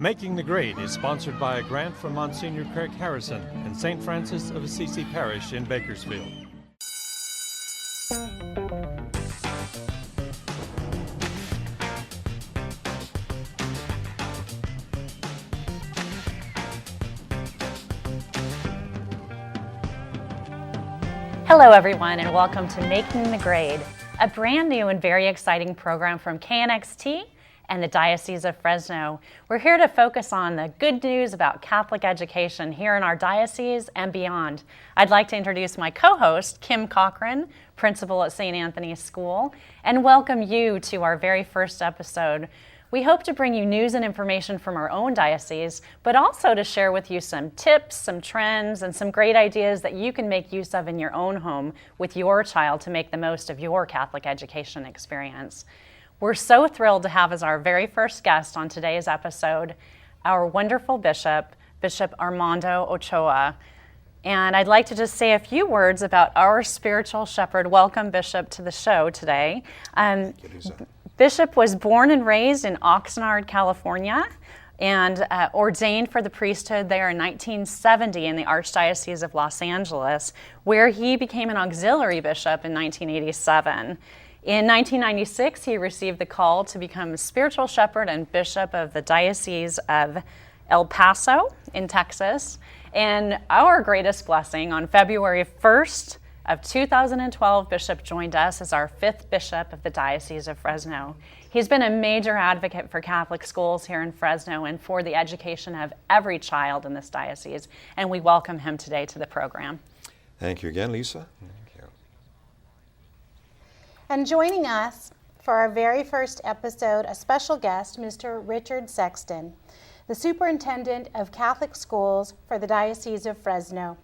Making the Grade is sponsored by a grant from Monsignor Craig Harrison and St. Francis of Assisi Parish in Bakersfield. Hello everyone, and welcome to Making the Grade, a brand new and very exciting program from KNXT and the Diocese of Fresno. We're here to focus on the good news about Catholic education here in our diocese and beyond. I'd like to introduce my co-host, Kim Cochran, principal at St. Anthony's School, and welcome you to our very first episode. We hope to bring you news and information from our own diocese, but also to share with you some tips, some trends, and some great ideas that you can make use of in your own home with your child to make the most of your Catholic education experience. We're so thrilled to have as our very first guest on today's episode our wonderful bishop, Bishop Armando Ochoa. And I'd like to just say a few words about our spiritual shepherd. Welcome, Bishop, to the show today. Thank you, Lisa. Bishop was born and raised in Oxnard, California, and ordained for the priesthood there in 1970 in the Archdiocese of Los Angeles, where he became an auxiliary bishop in 1987. In 1996, he received the call to become spiritual shepherd and bishop of the Diocese of El Paso in Texas. And our greatest blessing, on February 1st, of 2012, Bishop joined us as our fifth bishop of the Diocese of Fresno. He's been a major advocate for Catholic schools here in Fresno and for the education of every child in this diocese, and we welcome him today to the program. Thank you again, Lisa. Thank you. And joining us for our very first episode, a special guest, Mr. Richard Sexton, the Superintendent of Catholic Schools for the Diocese of Fresno.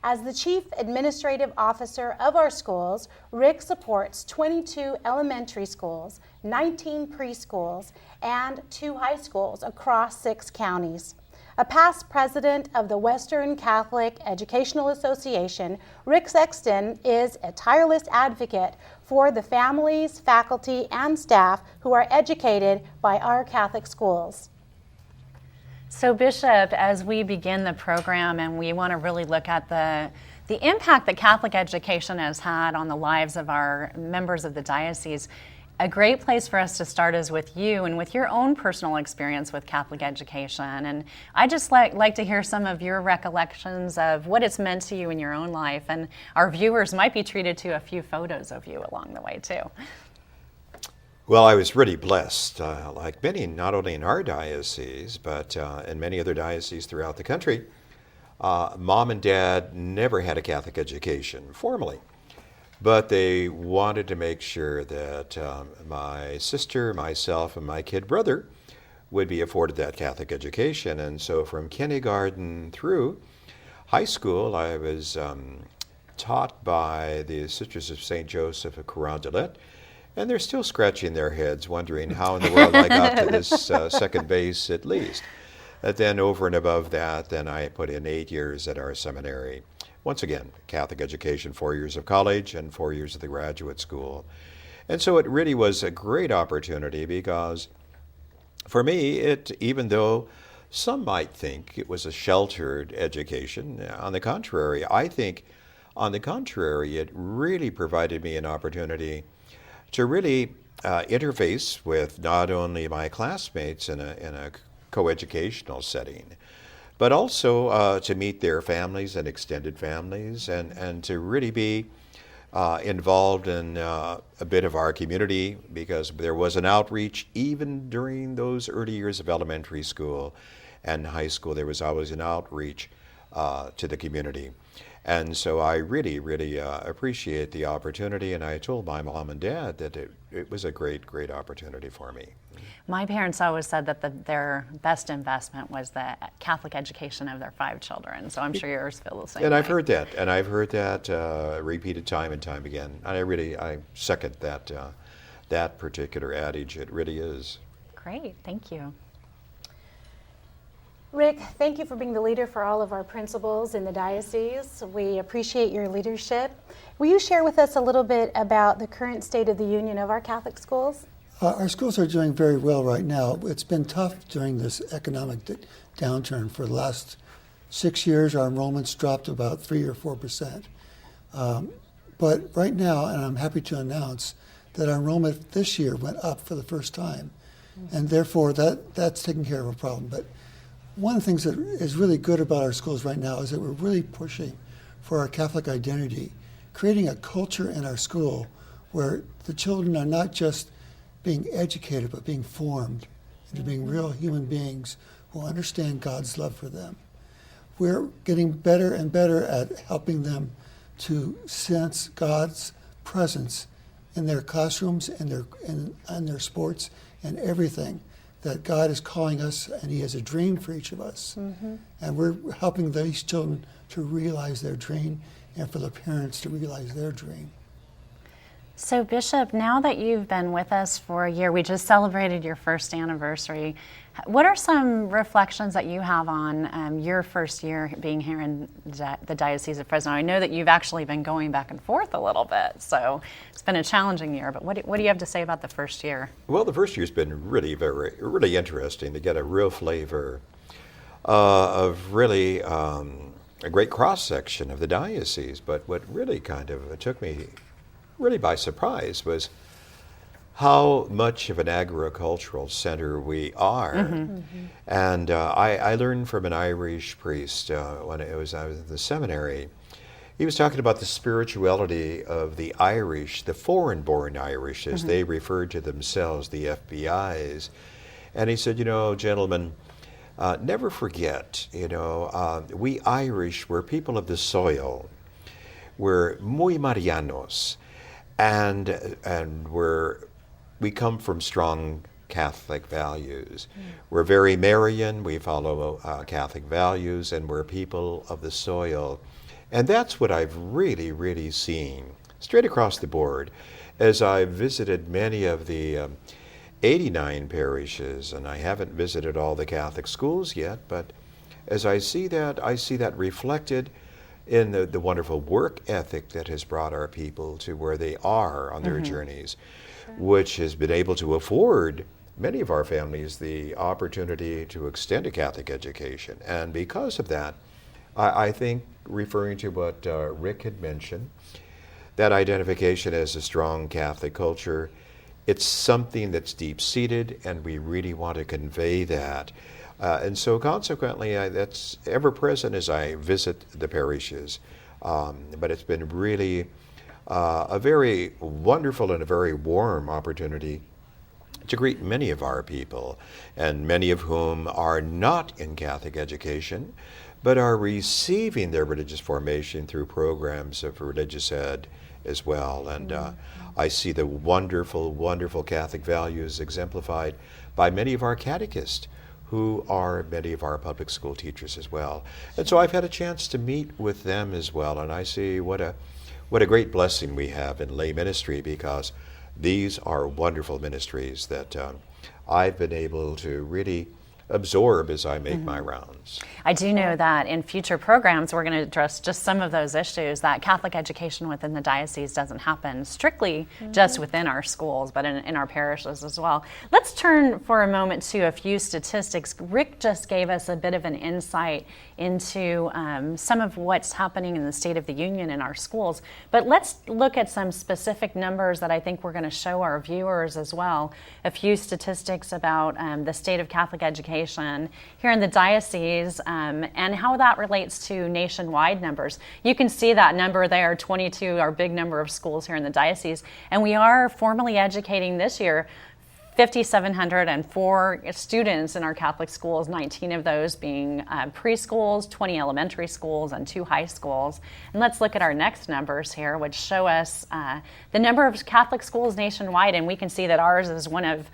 As the Chief Administrative Officer of our schools, Rick supports 22 elementary schools, 19 preschools, and 2 high schools across 6 counties. A past president of the Western Catholic Educational Association, Rick Sexton is a tireless advocate for the families, faculty, and staff who are educated by our Catholic schools. So Bishop, as we begin the program and we want to really look at the impact that Catholic education has had on the lives of our members of the diocese, a great place for us to start is with you and with your own personal experience with Catholic education. And I just like to hear some of your recollections of what it's meant to you in your own life. And our viewers might be treated to a few photos of you along the way too. Well, I was really blessed, like many, not only in our diocese, but in many other dioceses throughout the country. Mom and Dad never had a Catholic education formally, but they wanted to make sure that my sister, myself, and my kid brother would be afforded that Catholic education. And so from kindergarten through high school, I was taught by the Sisters of St. Joseph of Carondelet. And they're still scratching their heads, wondering how in the world I got to this second base at least. But then over and above that, then I put in 8 years at our seminary. Once again, Catholic education, 4 years of college and 4 years of the graduate school. And so it really was a great opportunity because for me, even though some might think it was a sheltered education, on the contrary, I think on the contrary, it really provided me an opportunity to really interface with not only my classmates in a coeducational setting, but also to meet their families and extended families and to really be involved in a bit of our community, because there was an outreach even during those early years of elementary school and high school. There was always an outreach to the community. And so I really, really appreciate the opportunity, and I told my mom and dad that it was a great, great opportunity for me. My parents always said that their best investment was the Catholic education of their 5 children, so I'm sure yours feel the same And way. I've heard that, repeated time and time again. And I second that particular adage. It really is. Great, thank you. Rick, thank you for being the leader for all of our principals in the diocese. We appreciate your leadership. Will you share with us a little bit about the current state of the union of our Catholic schools? Our schools are doing very well right now. It's been tough during this economic downturn. For the last 6 years, our enrollments dropped about 3 or 4%. But right now, and I'm happy to announce that our enrollment this year went up for the first time. And therefore, that's taking care of a problem. But one of the things that is really good about our schools right now is that we're really pushing for our Catholic identity, creating a culture in our school where the children are not just being educated, but being formed into being real human beings who understand God's love for them. We're getting better and better at helping them to sense God's presence in their classrooms, in their sports, and everything. That God is calling us, and He has a dream for each of us. And we're helping these children to realize their dream, and for the parents to realize their dream. So Bishop, now that you've been with us for a year, we just celebrated your first anniversary. What are some reflections that you have on your first year being here in the Diocese of Fresno? I know that you've actually been going back and forth a little bit, so it's been a challenging year, but what do you have to say about the first year? Well, the first year's been really interesting to get a real flavor of really a great cross-section of the diocese. But what really kind of took me really by surprise was how much of an agricultural center we are. And I learned from an Irish priest when I was in the seminary. He was talking about the spirituality of the Irish, the foreign-born Irish, as they referred to themselves, the FBIs. And he said, gentlemen, never forget, we Irish, we're people of the soil. We're muy marianos. And we come from strong Catholic values. We're very Marian, we follow Catholic values, and we're people of the soil. And that's what I've really, really seen straight across the board as I've visited many of the 89 parishes, and I haven't visited all the Catholic schools yet, but as I see that reflected in the wonderful work ethic that has brought our people to where they are on their journeys, which has been able to afford many of our families the opportunity to extend a Catholic education. And because of that, I think, referring to what Rick had mentioned, that identification as a strong Catholic culture, it's something that's deep-seated, and we really want to convey that. And so consequently, that's ever present as I visit the parishes. But it's been really a very wonderful and a very warm opportunity to greet many of our people, and many of whom are not in Catholic education, but are receiving their religious formation through programs of religious ed as well. And I see the wonderful, wonderful Catholic values exemplified by many of our catechists, who are many of our public school teachers as well. And so I've had a chance to meet with them as well, and I see what a great blessing we have in lay ministry, because these are wonderful ministries that I've been able to really absorb as I make my rounds. I do know that in future programs we're going to address just some of those issues, that Catholic education within the diocese doesn't happen strictly just within our schools, but in our parishes as well. Let's turn for a moment to a few statistics. Rick just gave us a bit of an insight into some of what's happening in the State of the Union in our schools, but let's look at some specific numbers that I think we're going to show our viewers as well. A few statistics about the state of Catholic education here in the diocese and how that relates to nationwide numbers. You can see that number there, 22, our big number of schools here in the diocese, and we are formally educating this year 5,704 students in our Catholic schools, 19 of those being preschools, 20 elementary schools, and 2 high schools. And let's look at our next numbers here, which show us the number of Catholic schools nationwide, and we can see that ours is one of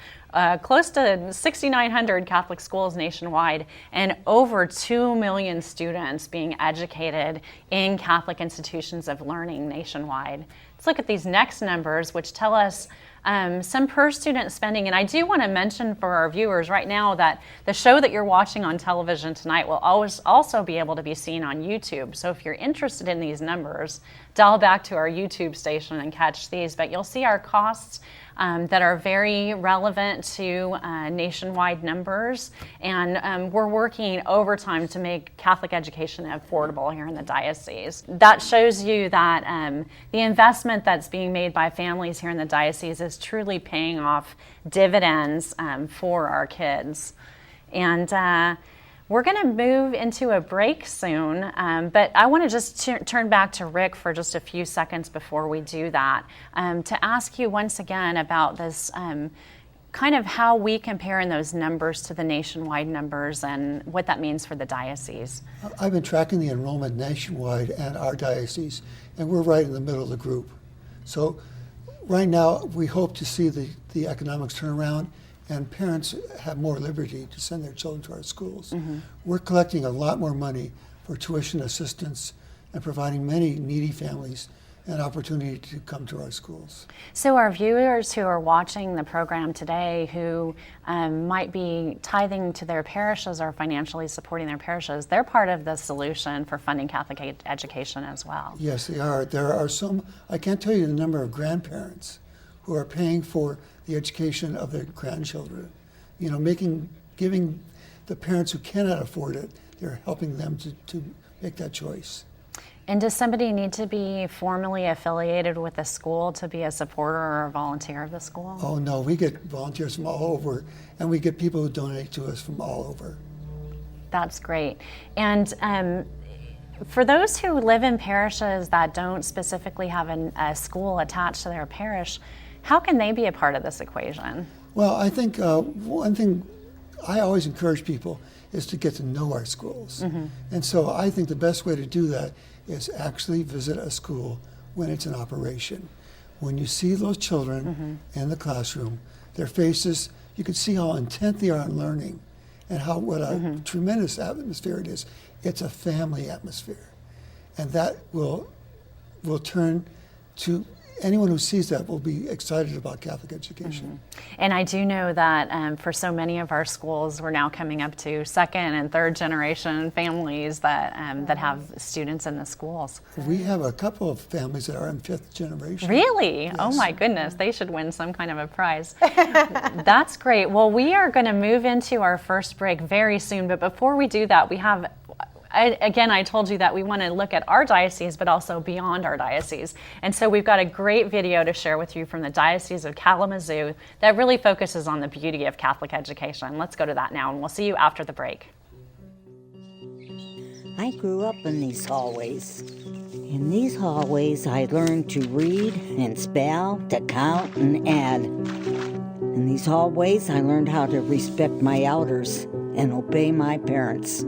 close to 6,900 Catholic schools nationwide, and over 2 million students being educated in Catholic institutions of learning nationwide. Let's look at these next numbers, which tell us some per student spending. And I do want to mention for our viewers right now that the show that you're watching on television tonight will always also be able to be seen on YouTube. So if you're interested in these numbers, dial back to our YouTube station and catch these. But you'll see our costs that are very relevant to nationwide numbers, and we're working overtime to make Catholic education affordable here in the diocese. That shows you that the investment that's being made by families here in the diocese is truly paying off dividends for our kids. And we're going to move into a break soon, but I want to just turn back to Rick for just a few seconds before we do that, to ask you once again about this kind of how we compare in those numbers to the nationwide numbers and what that means for the diocese. I've been tracking the enrollment nationwide and our diocese, and we're right in the middle of the group. So right now, we hope to see the economics turn around and parents have more liberty to send their children to our schools. Mm-hmm. We're collecting a lot more money for tuition assistance and providing many needy families an opportunity to come to our schools. So our viewers who are watching the program today who might be tithing to their parishes or financially supporting their parishes, they're part of the solution for funding Catholic education as well. Yes, they are. There are some, I can't tell you the number of grandparents who are paying for the education of their grandchildren. You know, giving the parents who cannot afford it, they're helping them to make that choice. And does somebody need to be formally affiliated with the school to be a supporter or a volunteer of the school? Oh no, we get volunteers from all over, and we get people who donate to us from all over. That's great. And for those who live in parishes that don't specifically have a school attached to their parish, how can they be a part of this equation? Well, I think one thing I always encourage people is to get to know our schools. Mm-hmm. And so I think the best way to do that is actually visit a school when it's in operation. When you see those children mm-hmm. in the classroom, their faces, you can see how intent they are on learning and what a mm-hmm. tremendous atmosphere it is. It's a family atmosphere. And that will turn to anyone who sees that will be excited about Catholic education. Mm-hmm. And I do know that for so many of our schools, we're now coming up to second and third generation families that have students in the schools. We have a couple of families that are in fifth generation. Really? Yes. Oh my goodness, they should win some kind of a prize. That's great. Well, we are going to move into our first break very soon, but before we do that, we have I told you that we want to look at our diocese, but also beyond our diocese. And so we've got a great video to share with you from the Diocese of Kalamazoo that really focuses on the beauty of Catholic education. Let's go to that now, and we'll see you after the break. I grew up in these hallways. In these hallways, I learned to read and spell, to count and add. In these hallways, I learned how to respect my elders and obey my parents.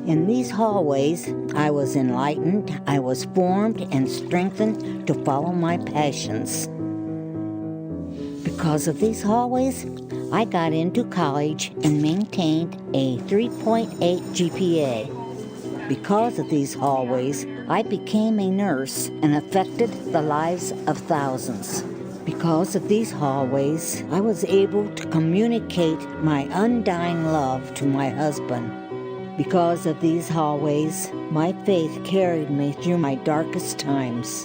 In these hallways, I was enlightened, I was formed and strengthened to follow my passions. Because of these hallways, I got into college and maintained a 3.8 GPA. Because of these hallways, I became a nurse and affected the lives of thousands. Because of these hallways, I was able to communicate my undying love to my husband. Because of these hallways, my faith carried me through my darkest times.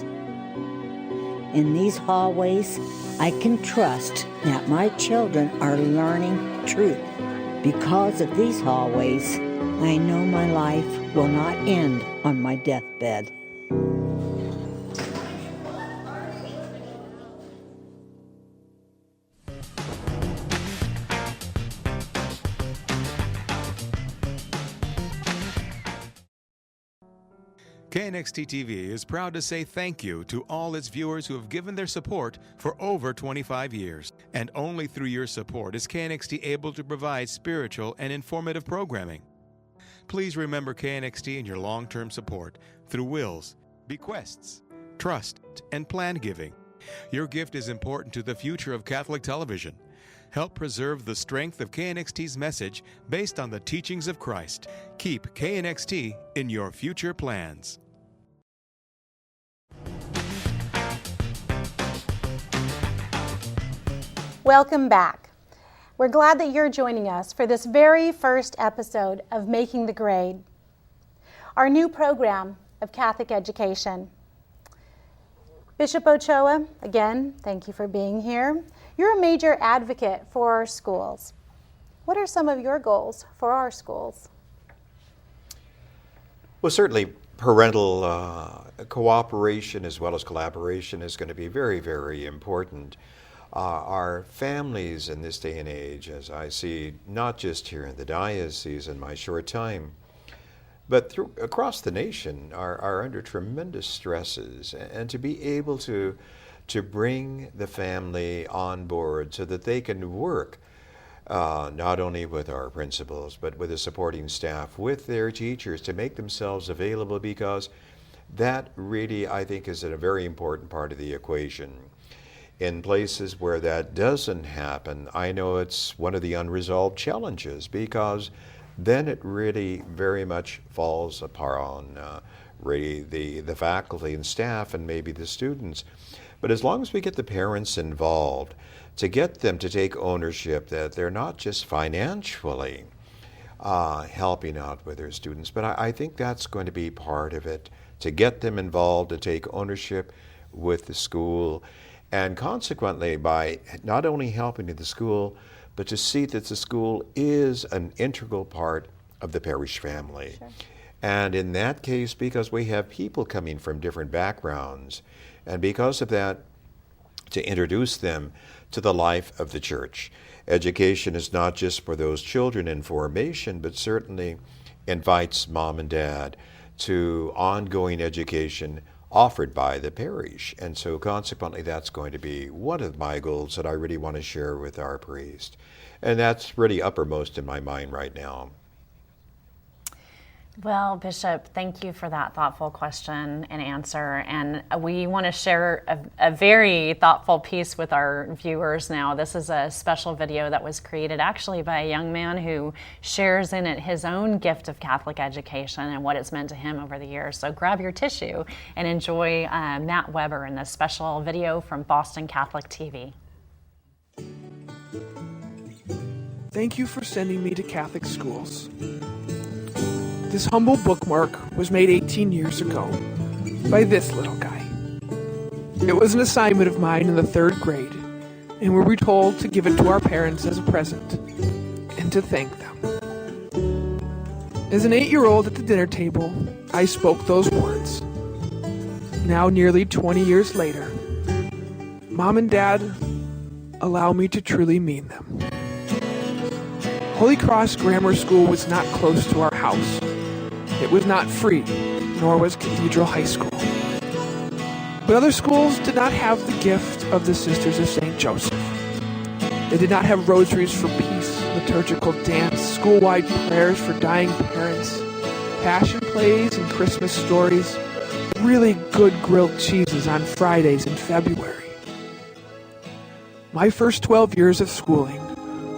In these hallways, I can trust that my children are learning truth. Because of these hallways, I know my life will not end on my deathbed. KNXT-TV is proud to say thank you to all its viewers who have given their support for over 25 years. And only through your support is KNXT able to provide spiritual and informative programming. Please remember KNXT in your long-term support through wills, bequests, trust, and plan giving. Your gift is important to the future of Catholic television. Help preserve the strength of KNXT's message based on the teachings of Christ. Keep KNXT in your future plans. Welcome back. We're glad that you're joining us for this very first episode of Making the Grade, our new program of Catholic education. Bishop Ochoa, again, thank you for being here. You're a major advocate for our schools. What are some of your goals for our schools? Well, certainly parental cooperation as well as collaboration is going to be very, very important. Our families in this day and age, as I see, not just here in the diocese in my short time, but across the nation, are under tremendous stresses. And to be able to bring the family on board so that they can work not only with our principals, but with the supporting staff, with their teachers, to make themselves available, because that really, I think, is a very important part of the equation. In places where that doesn't happen, I know it's one of the unresolved challenges, because then it really very much falls upon really the faculty and staff and maybe the students. But as long as we get the parents involved, to get them to take ownership that they're not just financially helping out with their students, but I think that's going to be part of it, to get them involved, to take ownership with the school, and consequently by not only helping at the school, but to see that the school is an integral part of the parish family. Sure. And in that case, because we have people coming from different backgrounds, and because of that, to introduce them to the life of the church. Education is not just for those children in formation, but certainly invites mom and dad to ongoing education offered by the parish. And so consequently, that's going to be one of my goals that I really want to share with our priest. And that's really uppermost in my mind right now. Well, Bishop, thank you for that thoughtful question and answer. And we want to share a very thoughtful piece with our viewers now. This is a special video that was created actually by a young man who shares in it his own gift of Catholic education and what it's meant to him over the years. So grab your tissue and enjoy Matt Weber in this special video from Boston Catholic TV. Thank you for sending me to Catholic schools. This humble bookmark was made 18 years ago by this little guy. It was an assignment of mine in the 3rd grade, and we were told to give it to our parents as a present and to thank them. As an 8-year-old at the dinner table, I spoke those words. Now, nearly 20 years later, Mom and Dad allow me to truly mean them. Holy Cross Grammar School was not close to our house. It was not free, nor was Cathedral High School. But other schools did not have the gift of the Sisters of St. Joseph. They did not have rosaries for peace, liturgical dance, school-wide prayers for dying parents, passion plays and Christmas stories, really good grilled cheeses on Fridays in February. My first 12 years of schooling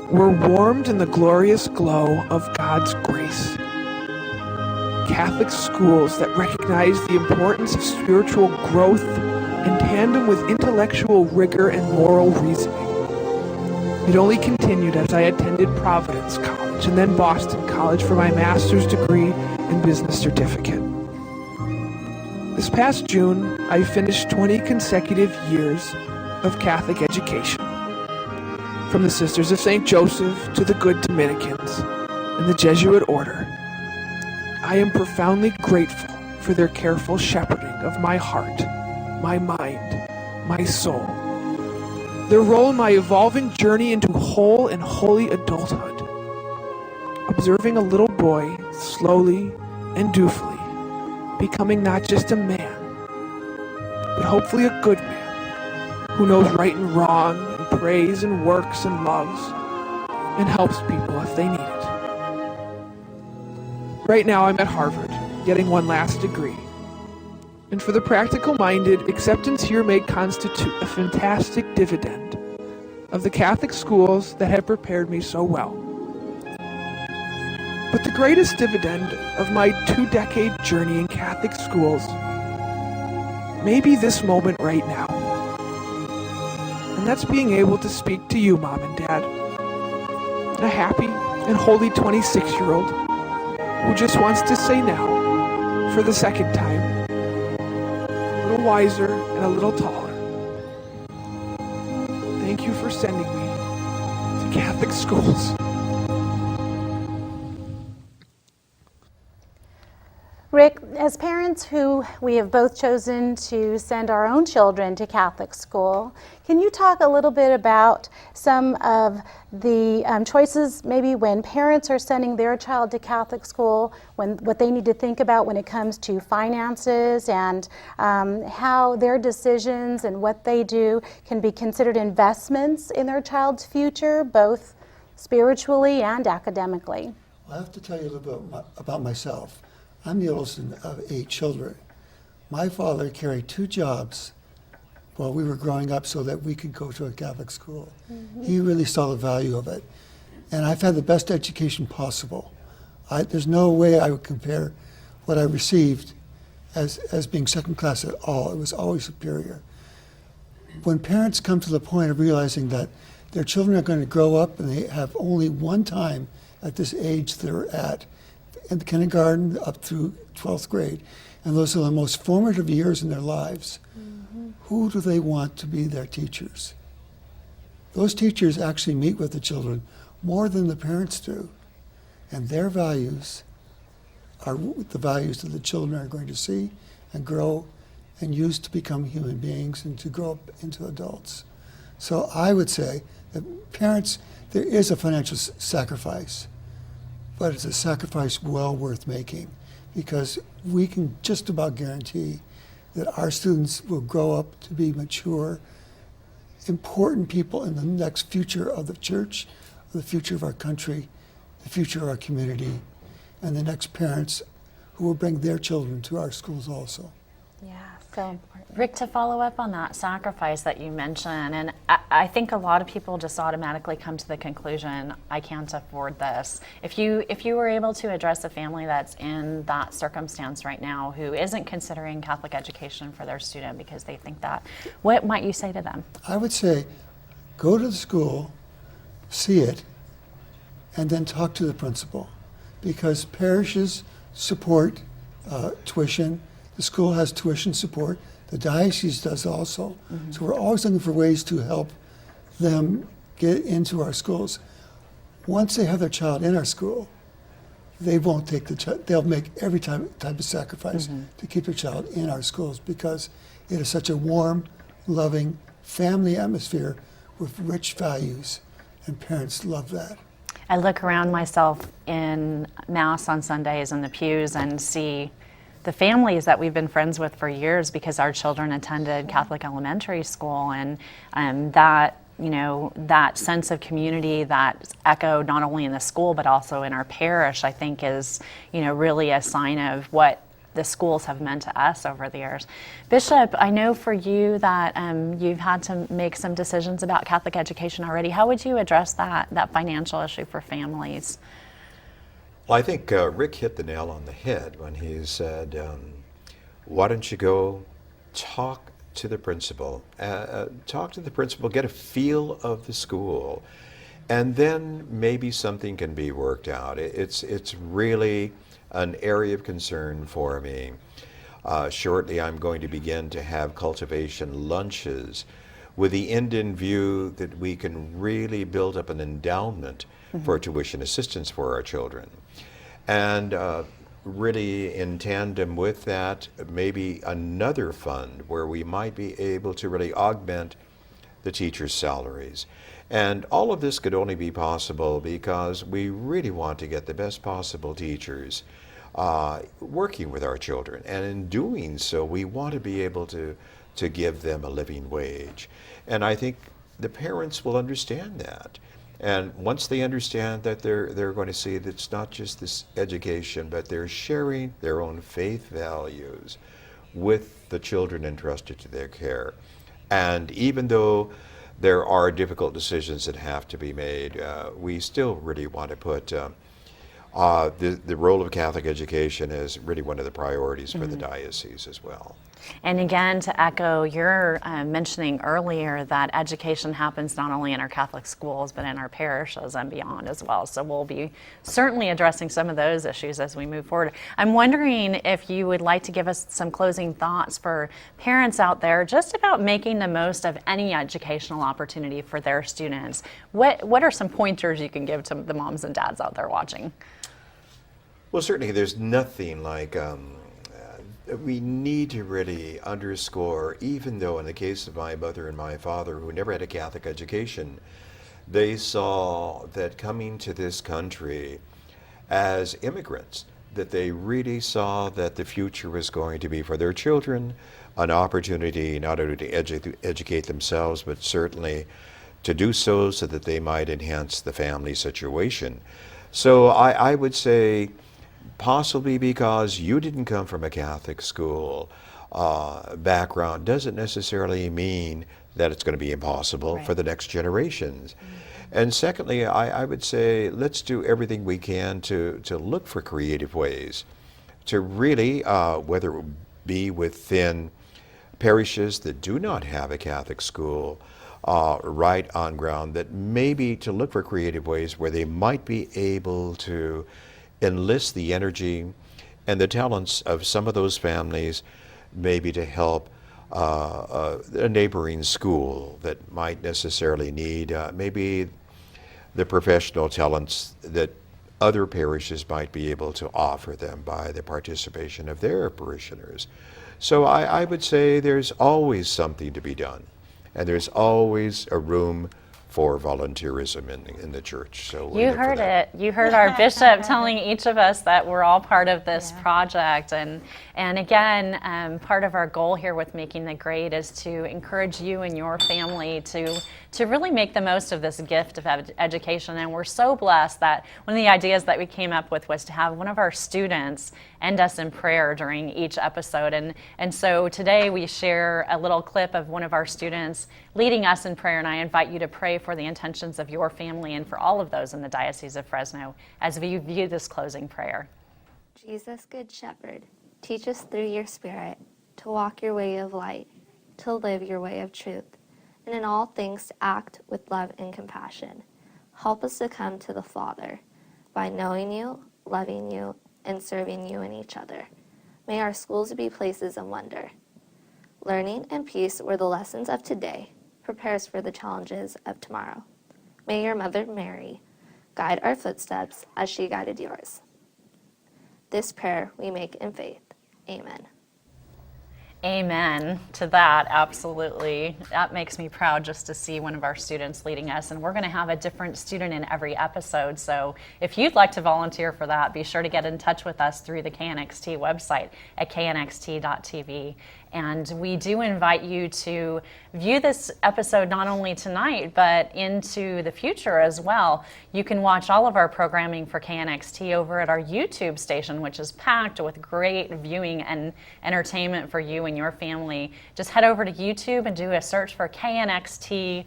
were warmed in the glorious glow of God's grace. Catholic schools that recognize the importance of spiritual growth in tandem with intellectual rigor and moral reasoning. It only continued as I attended Providence College and then Boston College for my master's degree and business certificate. This past June, I finished 20 consecutive years of Catholic education, from the Sisters of St. Joseph to the Good Dominicans and the Jesuit order. I am profoundly grateful for their careful shepherding of my heart, my mind, my soul. Their role in my evolving journey into whole and holy adulthood. Observing a little boy slowly and dutifully becoming not just a man, but hopefully a good man who knows right and wrong and prays and works and loves and helps people if they need it. Right now I'm at Harvard, getting one last degree. And for the practical-minded, acceptance here may constitute a fantastic dividend of the Catholic schools that have prepared me so well. But the greatest dividend of my 2-decade journey in Catholic schools may be this moment right now. And that's being able to speak to you, Mom and Dad, a happy and holy 26-year-old who just wants to say now, for the second time, little wiser and a little taller. Thank you for sending me to Catholic schools. Rick, as parents who we have both chosen to send our own children to Catholic school, can you talk a little bit about some of the choices maybe when parents are sending their child to Catholic school, what they need to think about when it comes to finances and how their decisions and what they do can be considered investments in their child's future, both spiritually and academically? I have to tell you a little bit about myself. I'm the oldest of 8 children. My father carried 2 jobs while we were growing up so that we could go to a Catholic school. Mm-hmm. He really saw the value of it. And I've had the best education possible. There's no way I would compare what I received as being second class at all. It was always superior. When parents come to the point of realizing that their children are going to grow up and they have only one time at this age they're at, in kindergarten up through 12th grade, and those are the most formative years in their lives. Mm-hmm. Who do they want to be their teachers? Those teachers actually meet with the children more than the parents do, and their values are the values that the children are going to see and grow and use to become human beings and to grow up into adults. So I would say that parents, there is a financial sacrifice, but it's a sacrifice well worth making, because we can just about guarantee that our students will grow up to be mature, important people in the next future of the church, the future of our country, the future of our community, and the next parents who will bring their children to our schools also. Yeah, so important. Rick, to follow up on that sacrifice that you mentioned, and I think a lot of people just automatically come to the conclusion, I can't afford this. If you were able to address a family that's in that circumstance right now who isn't considering Catholic education for their student because they think that, what might you say to them? I would say, go to the school, see it, and then talk to the principal, because parishes support tuition. The school has tuition support. The diocese does also. Mm-hmm. So we're always looking for ways to help them get into our schools. Once they have their child in our school, they won't take the child. They'll make every type of sacrifice to keep their child in our schools, because it is such a warm, loving, family atmosphere with rich values, and parents love that. I look around myself in Mass on Sundays in the pews and see the families that we've been friends with for years because our children attended Catholic elementary school, and that, you know, that sense of community that's echoed not only in the school but also in our parish, I think is, you know, really a sign of what the schools have meant to us over the years. Bishop, I know for you that you've had to make some decisions about Catholic education already. How would you address that financial issue for families? Well, I think Rick hit the nail on the head when he said, why don't you go talk to the principal, get a feel of the school, and then maybe something can be worked out. It's really an area of concern for me. Shortly, I'm going to begin to have cultivation lunches with the end in view that we can really build up an endowment for tuition assistance for our children. And really in tandem with that, maybe another fund where we might be able to really augment the teachers' salaries. And all of this could only be possible because we really want to get the best possible teachers working with our children. And in doing so, we want to be able to give them a living wage. And I think the parents will understand that. And once they understand that, they're going to see that it's not just this education, but they're sharing their own faith values with the children entrusted to their care. And even though there are difficult decisions that have to be made, we still really want to put the role of Catholic education as really one of the priorities for the diocese as well. And again, to echo your mentioning earlier that education happens not only in our Catholic schools, but in our parishes and beyond as well. So we'll be certainly addressing some of those issues as we move forward. I'm wondering if you would like to give us some closing thoughts for parents out there just about making the most of any educational opportunity for their students. What are some pointers you can give to the moms and dads out there watching? Well, certainly there's nothing like we need to really underscore, even though in the case of my mother and my father, who never had a Catholic education, they saw that coming to this country as immigrants, that they really saw that the future was going to be for their children an opportunity not only to educate themselves, but certainly to do so that they might enhance the family situation. So I would say, possibly because you didn't come from a Catholic school background doesn't necessarily mean that it's going to be impossible for the next generations. And secondly, I would say let's do everything we can to look for creative ways to really, whether it be within parishes that do not have a Catholic school right on ground, that maybe to look for creative ways where they might be able to enlist the energy and the talents of some of those families, maybe to help a neighboring school that might necessarily need maybe the professional talents that other parishes might be able to offer them by the participation of their parishioners. So I would say there's always something to be done, and there's always a room for volunteerism in the church. So you heard it. You heard our bishop telling each of us that we're all part of this project. And again, part of our goal here with Making the Grade is to encourage you and your family to really make the most of this gift of education. And we're so blessed that one of the ideas that we came up with was to have one of our students end us in prayer during each episode. And so today we share a little clip of one of our students leading us in prayer, and I invite you to pray for the intentions of your family and for all of those in the Diocese of Fresno as we view this closing prayer. Jesus, Good Shepherd, teach us through your Spirit to walk your way of light, to live your way of truth, and in all things to act with love and compassion. Help us to come to the Father by knowing you, loving you, and serving you and each other. May our schools be places of wonder. Learning and peace were the lessons of today. Prepare us for the challenges of tomorrow. May your Mother Mary guide our footsteps as she guided yours. This prayer we make in faith. Amen. Amen to that, absolutely. That makes me proud just to see one of our students leading us, and we're going to have a different student in every episode. So if you'd like to volunteer for that, be sure to get in touch with us through the KNXT website at KNXT-TV. And we do invite you to view this episode not only tonight, but into the future as well. You can watch all of our programming for KNXT over at our YouTube station, which is packed with great viewing and entertainment for you and your family. Just head over to YouTube and do a search for KNXT.TV,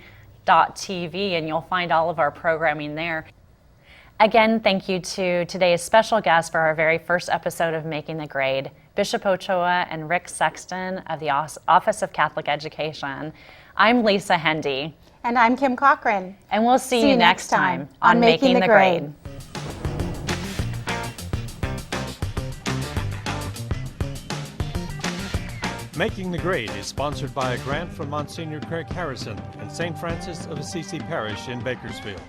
and you'll find all of our programming there. Again, thank you to today's special guest for our very first episode of Making the Grade, Bishop Ochoa and Rick Sexton of the Office of Catholic Education. I'm Lisa Hendey. And I'm Kim Cochran. And we'll see you next time on Making the Grade. Making the Grade is sponsored by a grant from Monsignor Craig Harrison and St. Francis of Assisi Parish in Bakersfield.